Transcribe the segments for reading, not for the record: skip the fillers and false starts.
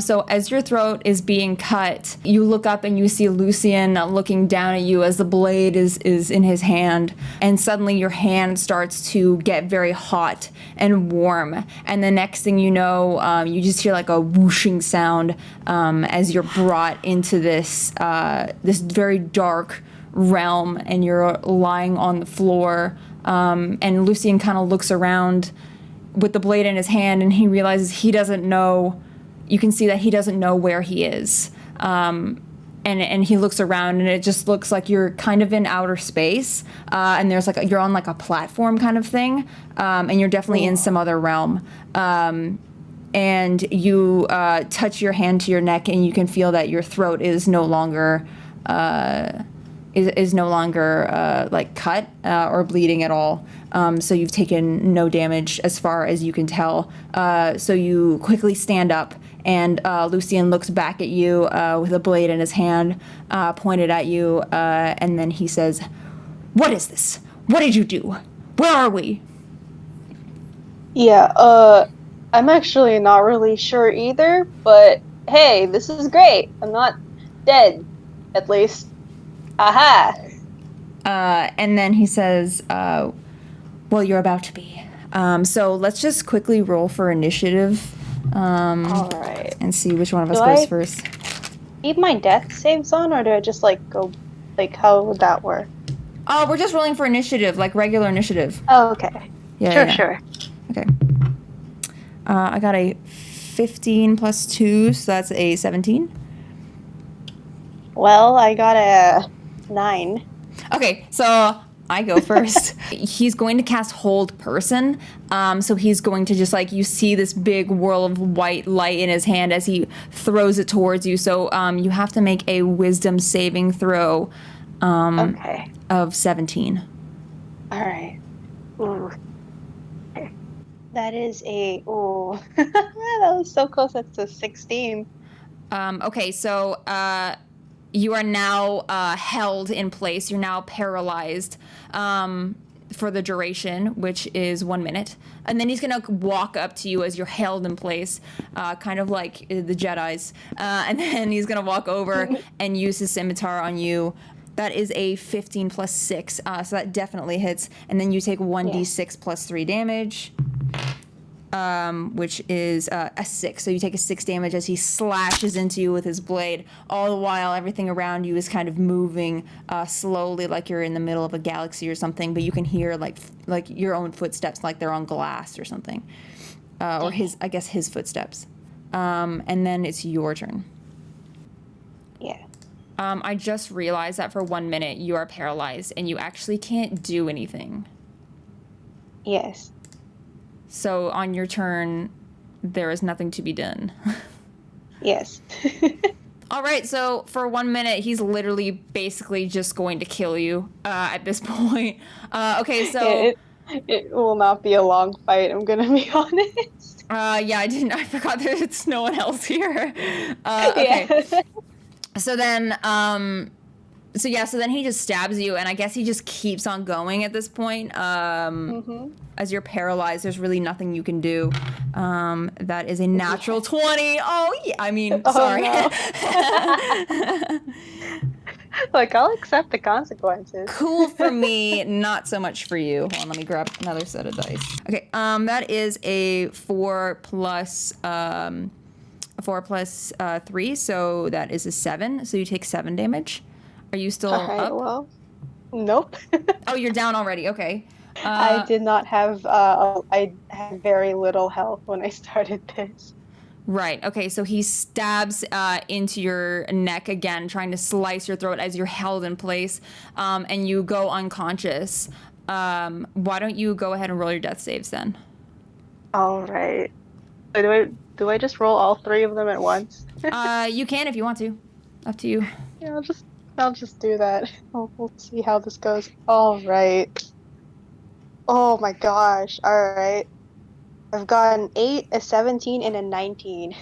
So as your throat is being cut, you look up and you see Lucian looking down at you as the blade is in his hand, and suddenly your hand starts to get very hot and warm, and the next thing you know, you just hear like a whooshing sound as you're brought into this very dark realm, and you're lying on the floor, and Lucian kind of looks around with the blade in his hand, and he realizes he doesn't know. You can see that he doesn't know where he is, and he looks around, and it just looks like you're kind of in outer space, and there's like you're on like a platform kind of thing, and you're definitely in some other realm, and you touch your hand to your neck, and you can feel that your throat is no longer like cut or bleeding at all. So you've taken no damage as far as you can tell. So you quickly stand up, and Lucian looks back at you with a blade in his hand, pointed at you, and then he says, "What is this? What did you do? Where are we?" Yeah, I'm actually not really sure either, but hey, this is great. I'm not dead, at least. Aha! And then he says, well, you're about to be. So let's just quickly roll for initiative. All right. And see which one of us goes first. Keep my death saves on, or do I just go, how would that work? Oh, we're just rolling for initiative, like regular initiative. Oh, okay. Yeah, sure. Okay. I got a 15 plus 2, so that's a 17. Well, I got a 9. Okay, so I go first. He's going to cast Hold Person. So he's going to just you see this big whirl of white light in his hand as he throws it towards you. So you have to make a Wisdom saving throw of 17. All right. Ooh. Okay. That is that was so close. That's a 16. Okay, so you are now held in place. You're now paralyzed for the duration, which is 1 minute. And then he's going to walk up to you as you're held in place, kind of like the Jedis. And then he's going to walk over and use his scimitar on you. That is a 15 plus 6, so that definitely hits. And then you take 1d6 plus 3 damage. Which is a 6. So you take a 6 damage as he slashes into you with his blade. All the while, everything around you is kind of moving slowly, like you're in the middle of a galaxy or something. But you can hear like your own footsteps, like they're on glass or something, or his footsteps. And then it's your turn. Yeah. I just realized that for 1 minute you are paralyzed and you actually can't do anything. Yes. So on your turn, there is nothing to be done. Yes. All right, so for 1 minute, he's literally basically just going to kill you at this point. Okay, so... It will not be a long fight, I'm going to be honest. Yeah, I forgot there's no one else here. Okay. Yeah. So then... So then he just stabs you, and I guess he just keeps on going at this point. As you're paralyzed, there's really nothing you can do. That is a natural 20. Oh, yeah. I mean, sorry. No. I'll accept the consequences. Cool for me, not so much for you. Hold on, let me grab another set of dice. Okay, that is a 4 plus 3, so that is a 7. So you take 7 damage. Are you still up? Well, nope. Oh, you're down already. Okay. I did not have. I had very little health when I started this. Right. Okay. So he stabs into your neck again, trying to slice your throat as you're held in place, and you go unconscious. Why don't you go ahead and roll your death saves then? All right. So do I just roll all 3 of them at once? You can if you want to. Up to you. Yeah, I'll just do that. We'll see how this goes. All right. Oh my gosh. All right. I've got an 8, a 17, and a 19.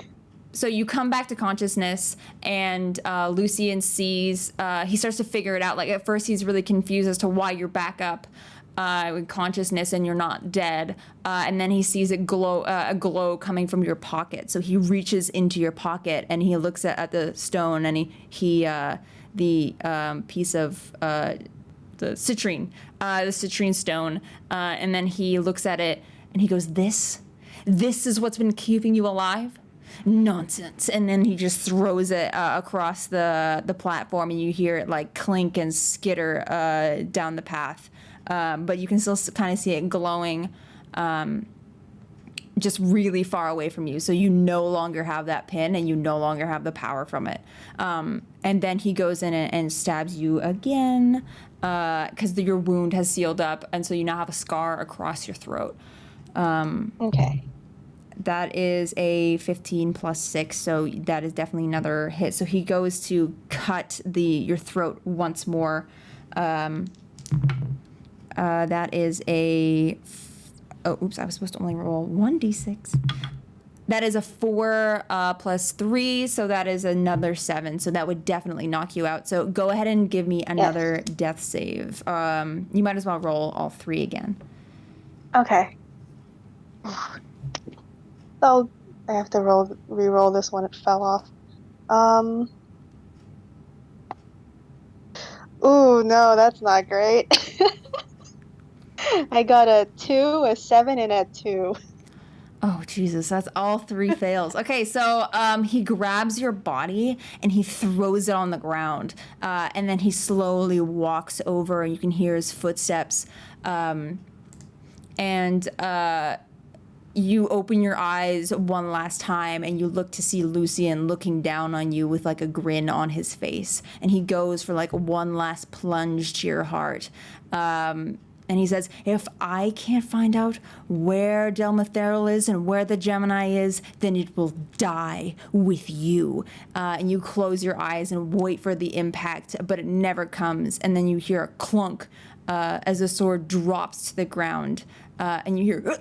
So you come back to consciousness, and Lucian sees, he starts to figure it out. Like, at first he's really confused as to why you're back up. with consciousness and you're not dead. And then he sees a glow coming from your pocket. So he reaches into your pocket and he looks at the stone, and the piece of the citrine stone, and then he looks at it and he goes, This is what's been keeping you alive? Nonsense. And then he just throws it across the platform, and you hear it like clink and skitter down the path. But you can still kind of see it glowing just really far away from you. So you no longer have that pin, and you no longer have the power from it. And then he goes in and stabs you again because your wound has sealed up, and so you now have a scar across your throat. Okay. That is a 15 plus 6, so that is definitely another hit. So he goes to cut your throat once more. That is a... Oh, oops, I was supposed to only roll 1d6. That is a 4 plus 3, so that is another 7. So that would definitely knock you out. So go ahead and give me another death save. You might as well roll all 3 again. Okay. So I have to re-roll this one. It fell off. Ooh, no, that's not great. I got a 2, a 7, and a 2. Oh, Jesus, that's all 3 fails. Okay, so he grabs your body and he throws it on the ground. And then he slowly walks over, and you can hear his footsteps. You open your eyes one last time, and you look to see Lucian looking down on you with like a grin on his face. And he goes for like one last plunge to your heart. And he says, if I can't find out where Delmatheral is and where the Gemini is, then it will die with you. And you close your eyes and wait for the impact, but it never comes. And then you hear a clunk as the sword drops to the ground. And you hear...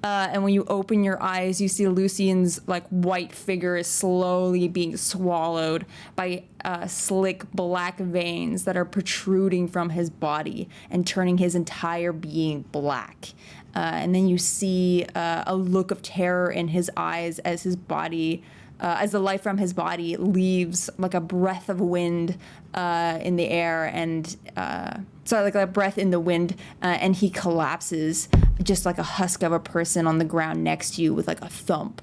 and when you open your eyes, you see Lucian's like white figure is slowly being swallowed by slick black veins that are protruding from his body and turning his entire being black. And then you see a look of terror in his eyes as his body, as the life from his body leaves like a breath of wind in the air, and like a breath in the wind, and he collapses just like a husk of a person on the ground next to you with like a thump.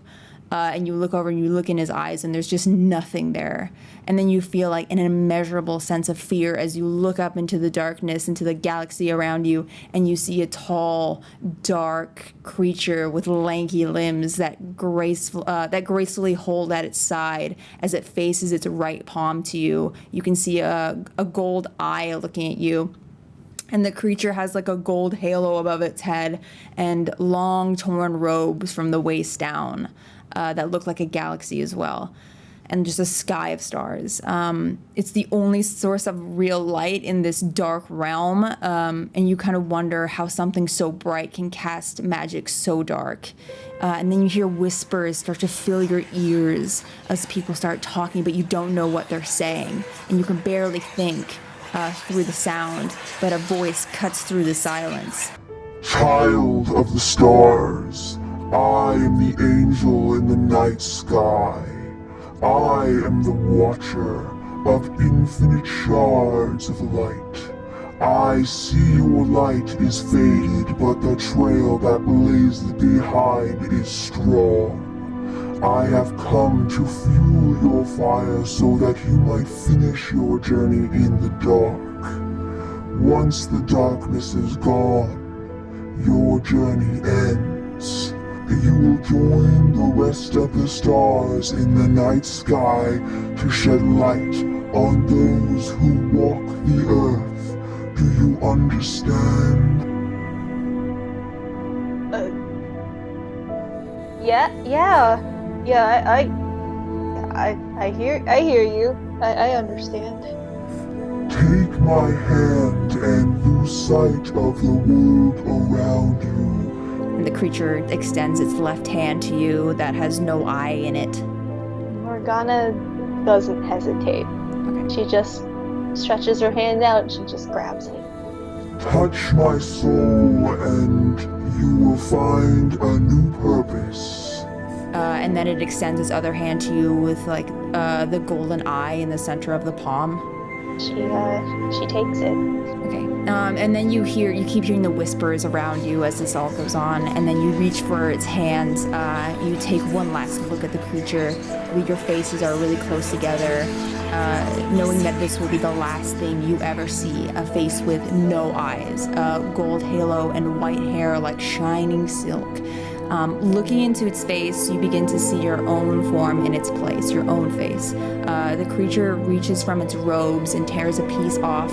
And you look over and you look in his eyes, and there's just nothing there. And then you feel like an immeasurable sense of fear as you look up into the darkness, into the galaxy around you, and you see a tall, dark creature with lanky limbs that gracefully hold at its side as it faces its right palm to you. You can see a gold eye looking at you. And the creature has like a gold halo above its head and long torn robes from the waist down that look like a galaxy as well, and just a sky of stars. It's the only source of real light in this dark realm, and you kind of wonder how something so bright can cast magic so dark. And then you hear whispers start to fill your ears as people start talking, but you don't know what they're saying, and you can barely think through the sound, but a voice cuts through the silence. Child of the stars, I am the angel in the night sky. I am the watcher of infinite shards of light. I see your light is faded, but the trail that blazed behind is strong. I have come to fuel your fire so that you might finish your journey in the dark. Once the darkness is gone, your journey ends. You will join the rest of the stars in the night sky to shed light on those who walk the earth. Do you understand? I hear you. I understand. Take my hand and lose sight of the world around you. And the creature extends its left hand to you that has no eye in it. Morgana doesn't hesitate. Okay. She just stretches her hand out and she just grabs it. Touch my soul and you will find a new purpose. And then it extends its other hand to you with like the golden eye in the center of the palm. She takes it. Okay. And then you keep hearing the whispers around you as this all goes on, and then you reach for its hands. You take one last look at the creature. Your faces are really close together, knowing that this will be the last thing you ever see, a face with no eyes, gold halo and white hair like shining silk. Looking into its face, you begin to see your own form in its place, your own face. The creature reaches from its robes and tears a piece off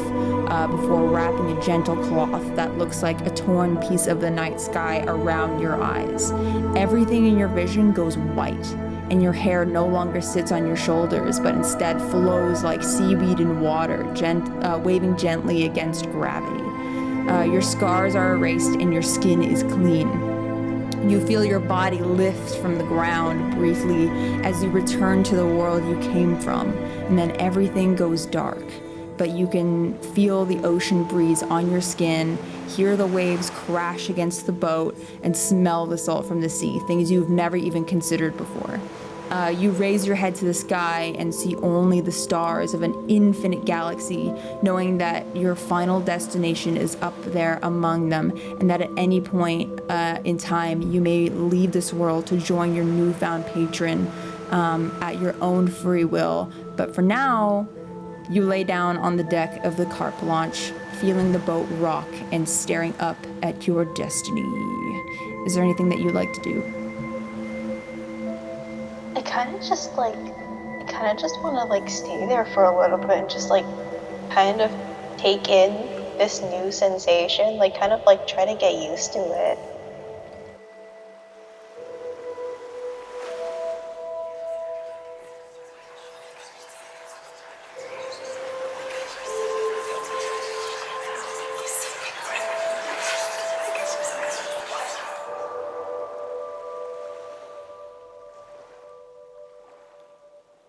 before wrapping a gentle cloth that looks like a torn piece of the night sky around your eyes. Everything in your vision goes white, and your hair no longer sits on your shoulders, but instead flows like seaweed in water, waving gently against gravity. Your scars are erased and your skin is clean. You feel your body lift from the ground briefly as you return to the world you came from, and then everything goes dark. But you can feel the ocean breeze on your skin, hear the waves crash against the boat, and smell the salt from the sea, things you've never even considered before. You raise your head to the sky and see only the stars of an infinite galaxy, knowing that your final destination is up there among them, and that at any point in time you may leave this world to join your newfound patron at your own free will. But for now, you lay down on the deck of the carp launch, feeling the boat rock and staring up at your destiny. Is there anything that you'd like to do? I kind of just want to like stay there for a little bit and just like kind of take in this new sensation, like kind of like try to get used to it.